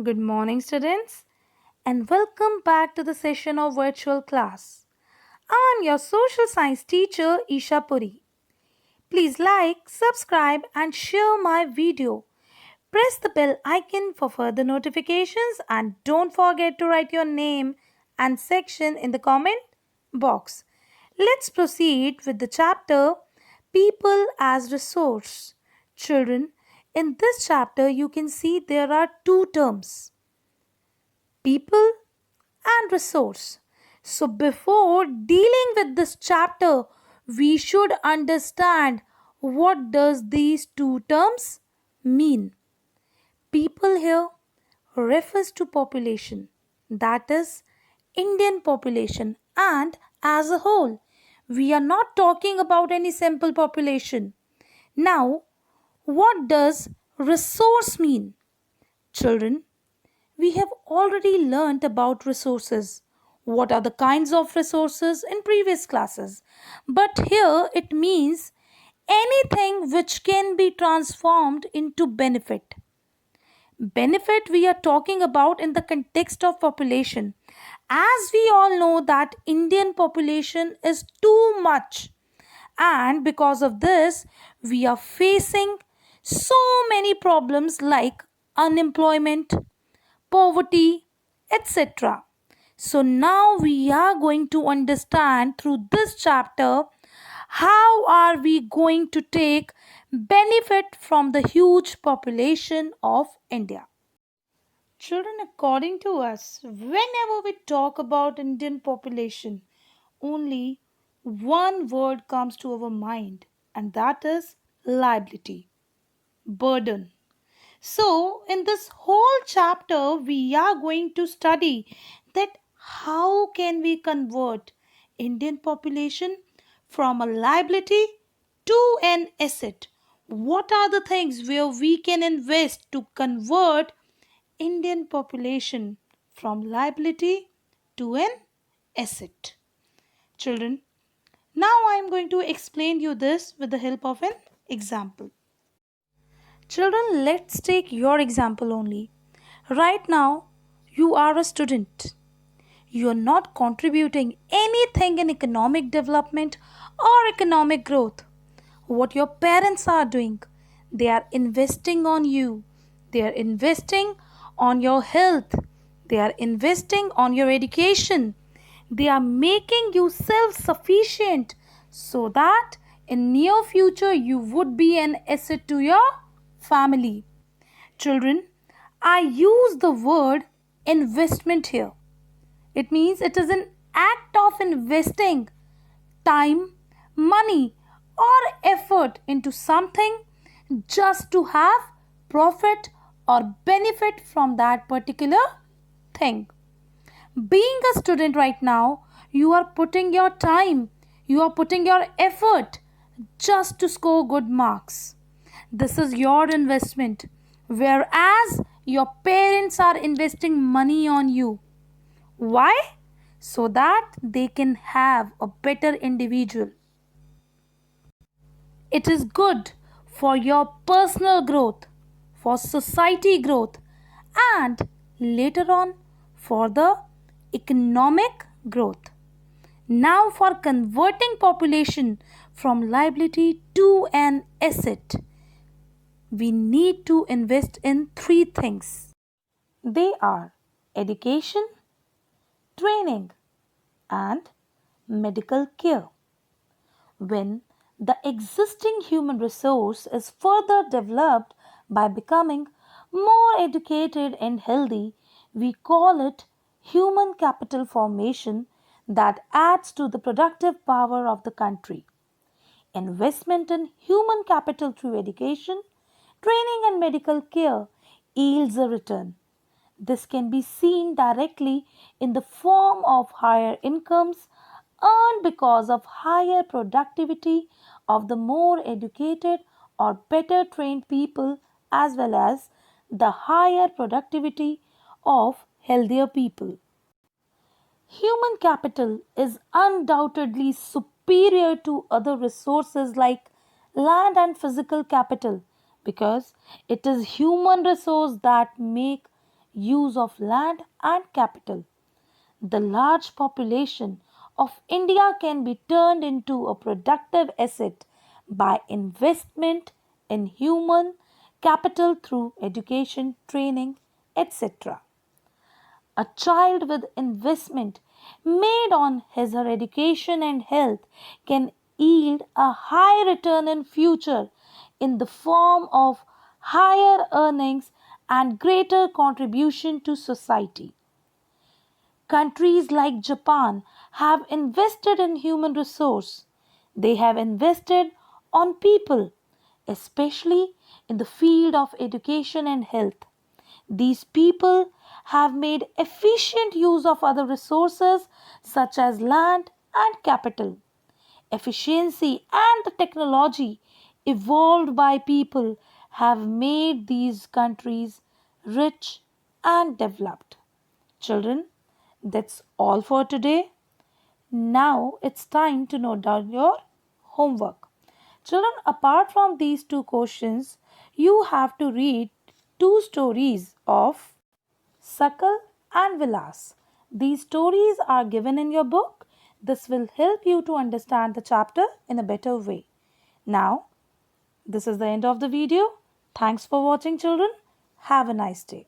Good morning, students, and welcome back to the session of virtual class. I'm your social science teacher, Esha Puri. Please like, subscribe, and share my video. Press the bell icon for further notifications, and don't forget to write your name and section in the comment box. Let's proceed with the chapter People as Resource. Children, in this chapter, you can see there are two terms people and resource. So before dealing with this chapter, we should understand what does these two terms mean. People here refers to population, that is Indian population, and as a whole. We are not talking about any simple population. Now, what does resource mean? Children, we have already learnt about resources. What are the kinds of resources in previous classes? But here it means anything which can be transformed into benefit. Benefit we are talking about in the context of population. As we all know that Indian population is too much, and because of this we are facing so many problems like unemployment, poverty, etc. So now we are going to understand through this chapter how are we going to take benefit from the huge population of India. Children, according to us, whenever we talk about Indian population, only one word comes to our mind, and that is liability, burden. So, in this whole chapter, we are going to study that how can we convert Indian population from a liability to an asset. What are the things where we can invest to convert Indian population from liability to an asset? Children, now I am going to explain you this with the help of an example. Children, let's take your example only. Right now, you are a student. You are not contributing anything in economic development or economic growth. What your parents are doing, they are investing on you. They are investing on your health. They are investing on your education. They are making you self-sufficient so that in near future you would be an asset to your family. Children, I use the word investment here. It means it is an act of investing time, money, or effort into something just to have profit or benefit from that particular thing. Being a student right now, you are putting your time, you are putting your effort just to score good marks. This is your investment, whereas your parents are investing money on you. Why? So that they can have a better individual. It is good for your personal growth, for society growth, and later on for the economic growth. Now, for converting population from liability to an asset, we need to invest in three things. They are education, training, and medical care. When the existing human resource is further developed by becoming more educated and healthy, we call it human capital formation that adds to the productive power of the country. Investment in human capital through education, training, and medical care yields a return. This can be seen directly in the form of higher incomes earned because of higher productivity of the more educated or better trained people, as well as the higher productivity of healthier people. Human capital is undoubtedly superior to other resources like land and physical capital because it is human resource that make use of land and capital. The large population of India can be turned into a productive asset by investment in human capital through education, training, etc. A child with investment made on his or her education and health can yield a high return in future in the form of higher earnings and greater contribution to society. Countries like Japan have invested in human resource. They have invested on people, especially in the field of education and health. These people have made efficient use of other resources such as land and capital. Efficiency and the technology evolved by people have made these countries rich and developed. Children, that's all for today. Now it's time to note down your homework. Children, apart from these two questions, you have to read two stories of Sakal and Vilas. These stories are given in your book. This will help you to understand the chapter in a better way. Now, this is the end of the video. Thanks for watching, children. Have a nice day.